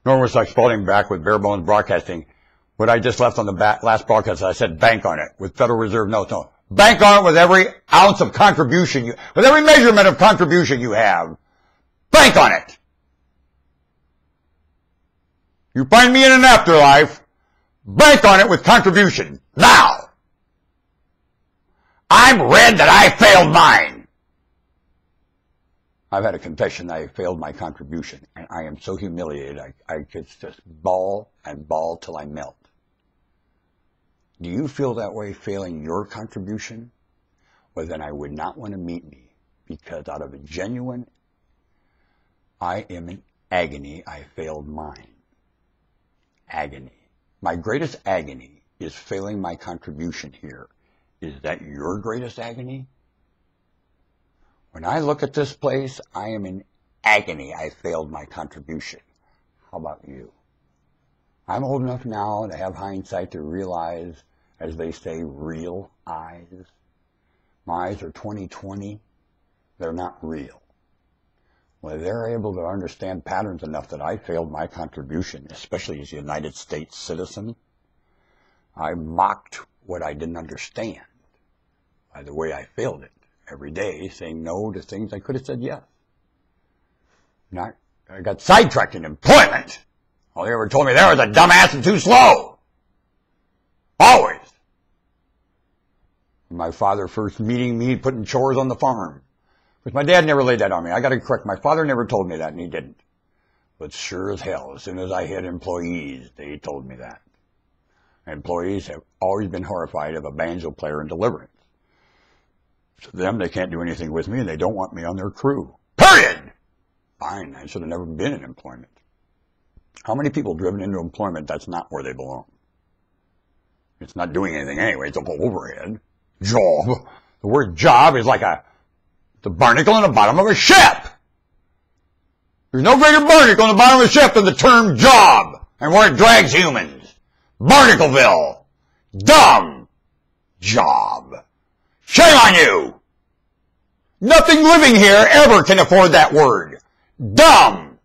Nor was I spalding back with bare bones broadcasting what I just left on the last broadcast. I said bank on it with Federal Reserve notes. No, bank on it with every ounce of contribution, with every measurement of contribution you have. Bank on it. You find me in an afterlife, bank on it with contribution. Now, I'm red that I failed mine. I've had a confession that I failed my contribution, and I am so humiliated. I could just bawl and bawl till I melt. Do you feel that way, failing your contribution? Well, then I would not want to meet me, because out of a genuine, I am in agony, I failed mine. Agony. My greatest agony is failing my contribution here. Is that your greatest agony? When I look at this place, I am in agony. I failed my contribution. How about you? I'm old enough now to have hindsight to realize, as they say, real eyes. My eyes are 20/20. They're not real. Well, they're able to understand patterns enough that I failed my contribution, especially as a United States citizen. I mocked what I didn't understand by the way I failed it every day, saying no to things I could have said yes. I got sidetracked in employment. All they ever told me there was a dumbass and too slow. Always. My father first meeting me, putting chores on the farm. Because my dad never laid that on me. I got to correct. My father never told me that, and he didn't. But sure as hell, as soon as I hit employees, they told me that. Employees have always been horrified of a banjo player in Deliverance. To them, they can't do anything with me, and they don't want me on their crew. Period! Fine, I should have never been in employment. How many people driven into employment, that's not where they belong? It's not doing anything anyway. It's a whole overhead. Job. The word job is like the barnacle on the bottom of a ship. There's no greater barnacle on the bottom of a ship than the term job, and where it drags humans. Barnacleville. Dumb. Job. Shame on you! Nothing living here ever can afford that word. Dumb!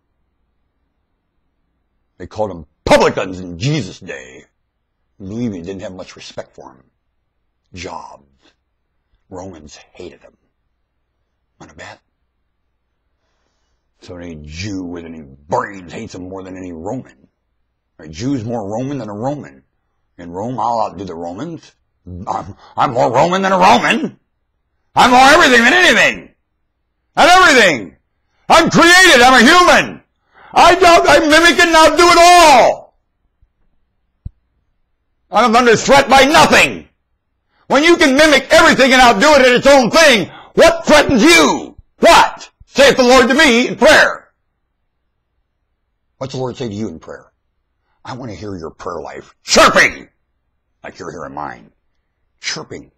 They called them publicans in Jesus' day. I believe he didn't have much respect for them. Jobs. Romans hated them. Want to bet? So any Jew with any brains hates them more than any Roman. A Jew's more Roman than a Roman. In Rome, I'll outdo the Romans. I'm more Roman than a Roman. I'm more everything than anything. I'm everything. I'm created. I'm a human. I mimic and outdo it all. I'm under threat by nothing. When you can mimic everything and outdo it at its own thing, what threatens you? What? Saith the Lord to me in prayer. What's the Lord say to you in prayer? I want to hear your prayer life chirping like you're hearing mine. Chirping.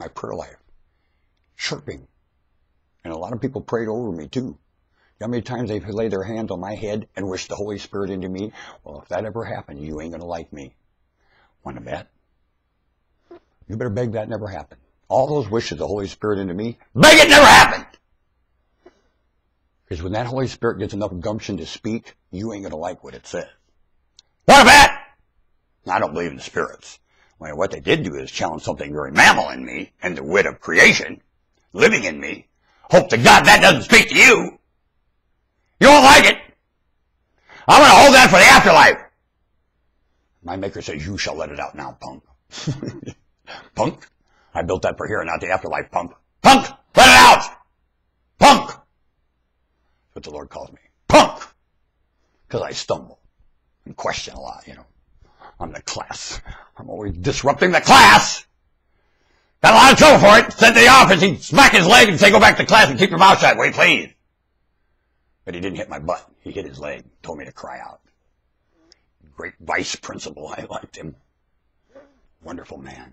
My prayer life. Chirping. And a lot of people prayed over me too. You know how many times they've laid their hands on my head and wished the Holy Spirit into me? Well, if that ever happened, you ain't going to like me. Want to bet? You better beg that never happened. All those wishes the Holy Spirit into me, beg it never happened! Because when that Holy Spirit gets enough gumption to speak, you ain't going to like what it says. Want to bet? I don't believe in spirits. Well, what they did do is challenge something very mammal in me and the wit of creation living in me. Hope to God that doesn't speak to you. You won't like it. I'm going to hold that for the afterlife. My maker says, you shall let it out now, punk. Punk? I built that for here and not the afterlife, punk. Punk! Let it out! Punk! That's what the Lord calls me. Punk! Because I stumble and question a lot, you know. I'm the class. I'm always disrupting the class. Got a lot of trouble for it. Sent to the office. He'd smack his leg and say, go back to class and keep your mouth shut. Wait, please. But he didn't hit my butt. He hit his leg. Told me to cry out. Great vice principal. I liked him. Wonderful man.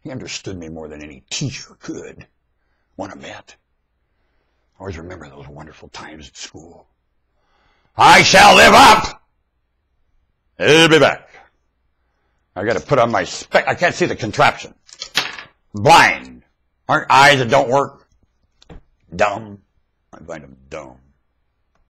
He understood me more than any teacher could. Want to bet? I always remember those wonderful times at school. I shall live up. He'll be back. I got to put on my spec. I can't see the contraption. Blind. Aren't eyes that don't work? Dumb. I find them dumb.